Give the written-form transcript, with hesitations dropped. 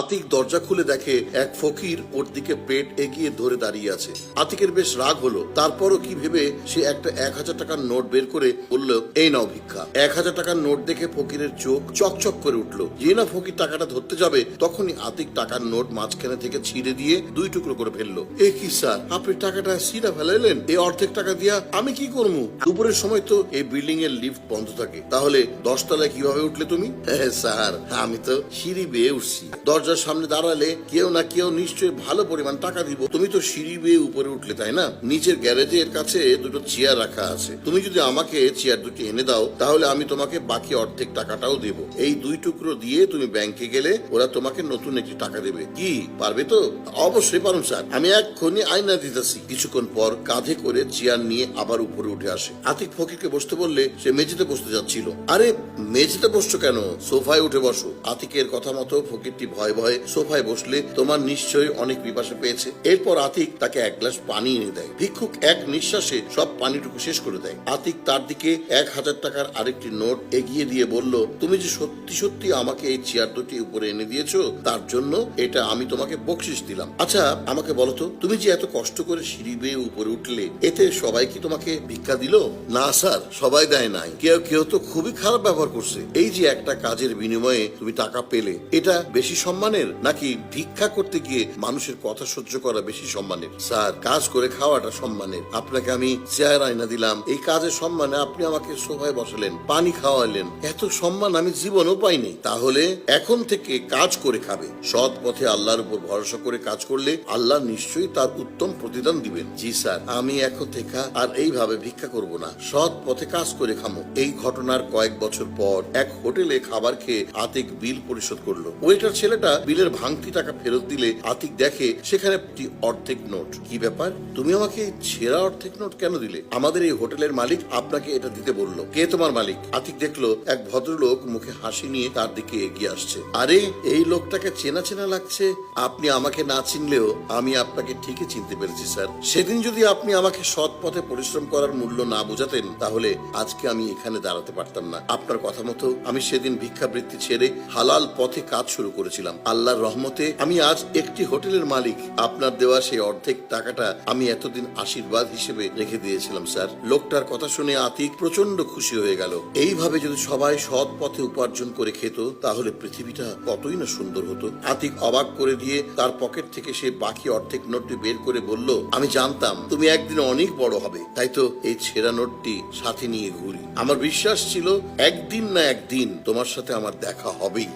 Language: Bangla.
আতিক দরজা খুলে দেখে এক ফকির ওর দিকে পেট এগিয়ে ধরে দাঁড়িয়ে আছে। আতিকের বেশ রাগ হলো, তারপরও কি ভেবে সে একটা 1000 টাকার নোট বের করে বলল, এই নাও ভিক্ষা। 1000 টাকার নোট দেখে ফকিরের চোখ চকচক করে উঠলো। যে না ফকির টাকাটা ধরতে যাবে, তখনই আতিক টাকার নোট মাঝখানে থেকে ছিঁড়ে দিয়ে 2 টুকরো করে ফেললো। এ কি স্যার, আপনি টাকাটা ছিঁড়া ফেলাইলেন? এই অর্ধেক টাকা দিয়া আমি কি করবো? দুপুরের সময় তো এই বিল্ডিং এর লিফট বন্ধ থাকে, তাহলে 10 তলায় কিভাবে উঠলে তুমি? স্যার, আমি তো সিঁড়ি বেয়ে উঠছি। দরজার সামনে দাঁড়ালে কেউ না কেউ নিশ্চয়ই ভালো পরিমাণ টাকা দিব। তুমি তো সিঁড়ি বেয়ে উপরে উঠলে, তাই না? নিচের গ্যারেজের কাছে 2টো চেয়ার রাখা আছে, তুমি যদি আমাকে চেয়ার 2টি এনে দাও, তাহলে আমি তোমাকে বাকি অর্ধেক টাকাটাও দেব। এই 2 টুকরো দিয়ে তুমি ব্যাংকে গেলে ওরা তোমাকে নতুন একটি টাকা দেবে। কি পারবে তো? অবশ্যই পারুন স্যার, আমি এক্ষুনি আয়না দিতেছি। কিছুক্ষণ পর কাঁধে করে চেয়ার নিয়ে আবার উপরে উঠে আসে। আতিক ফকিরকে বসতে বললে সে মেঝেতে বসতে যাচ্ছিল। আরে মেঝেতে বসছো কেন? সোফায় উঠে বসো। আতিকের কথা মতো ফকিরটি ভয়ে ভয়ে সোফায় বসলে তোমার নিশ্চয়ই অনেক পিপাসা পেয়েছে। এরপর আতিক তাকে 1 গ্লাস পানি এনে দেয়। ভিক্ষুক এক নিঃশ্বাসে সব পানিটুকু শেষ করে দেয়। আতিক তার দিকে 1000 টাকার আরেকটি নোট এগিয়ে দিয়ে বলল, তুমি যে সত্যি সত্যি আমাকে এই চেয়ার 2টি উপরে এনে দিয়েছো, তার জন্য এটা আমি তোমাকে বকশিশ দিলাম। আচ্ছা আমাকে বলো তো, তুমি যে এত কষ্ট করে সিঁড়ি বেয়ে উপরে উঠলে, এতে সবাই কি তোমাকে ভিক্ষা দিল? না স্যার, সবাই দেয় নাই। কেউ কেউ তো খুবই খারাপ ব্যবহার করছে। এই যে একটা কাজের বিনিময়ে তুমি টাকা পেলে, এটা বেশি সম্মানের, নাকি ভিক্ষা করতে গিয়ে মানুষের কথা সহ্য করা বেশি সম্মানের? স্যার, কাজ করে খাওয়াটা সম্মানের। আপনাকে আমি চেয়ার আয়না দিলাম, এই কাজের সম্মানে আপনি আমাকে সোফায় বসালেন, পানি খাওয়ালেন। এত সম্মান আমি জীবনও পাইনি। তাহলে এখন থেকে কাজ করে খাবে। সৎ পথে আল্লাহর উপর ভরসা করে কাজ করলে আল্লাহ নিশ্চয়ই তার উত্তম প্রতিদান দিবেন। জি স্যার, আমি এখন থেকে আর এইভাবে ভিক্ষা করব না, সৎ পথে কাজ করে খামো। এই ঘটনার কয়েক বছর পর এক হোটেলে খাবার খেয়ে আতিক বিল পরিশোধ করলো। ওয়েটার ছেলেটা বিলের ভাঙতি টাকা ফেরত দিলে আতিক দেখে সেখানে একটি অর্ধেক নোট। কি ব্যাপার, তুমি আমাকে ছেঁড়া অর্ধেক নোট কেন দিলে? আমাদের এই হোটেলের মালিক আপনাকে এটা দিতে বললো। কে তোমার মালিক? আতিক দেখলো এক ভদ্রলোক মুখে হাসি নিয়ে তার দিকে এগিয়ে আসছে। আরে, এই লোকটাকে চেনা চেনা লাগছে। আপনি আমাকে না চিনলেও আমি আপনাকে ঠিকই চিনতে পেরেছি স্যার। সেদিন যদি আপনি আমাকে সৎ পথে পরিশ্রম করার মূল্য না বোঝাতেন, তাহলে আজকে আমি এখানে দাঁড়াতে পারতাম না। আপনার কথা মতো আমি সেদিন ভিক্ষাবৃত্তি ছেড়ে হালাল পথে কাজ শুরু করেছিলাম। আল্লাহর রহমতে আমি আজ একটি হোটেলের মালিক। আপনার দেওয়া সেই অর্ধেক টাকাটা আমি এতদিন আশীর্বাদ হিসেবে রেখে দিয়েছিলাম স্যার। লোকটার কথা শুনে আতিক প্রচন্ড খুশি হয়ে গেল। এইভাবে যদি সবাই সৎ পথে উপার্জন করে খেত, তাহলে পৃথিবীটা কতই না সুন্দর হতো। আতিক অবাক করে দিয়ে তার পকেট থেকে সে বাকি অর্ধেক নোটটি বের করে বলল, আমি জানতাম তুমি একদিন অনেক বড় হবে, তাই তো এই ছেঁড়া নোটটি সাথে নিয়ে ঘুরি। আমার বিশ্বাস ছিল একদিন না একদিন তোমার সাথে আমার দেখা হবেই।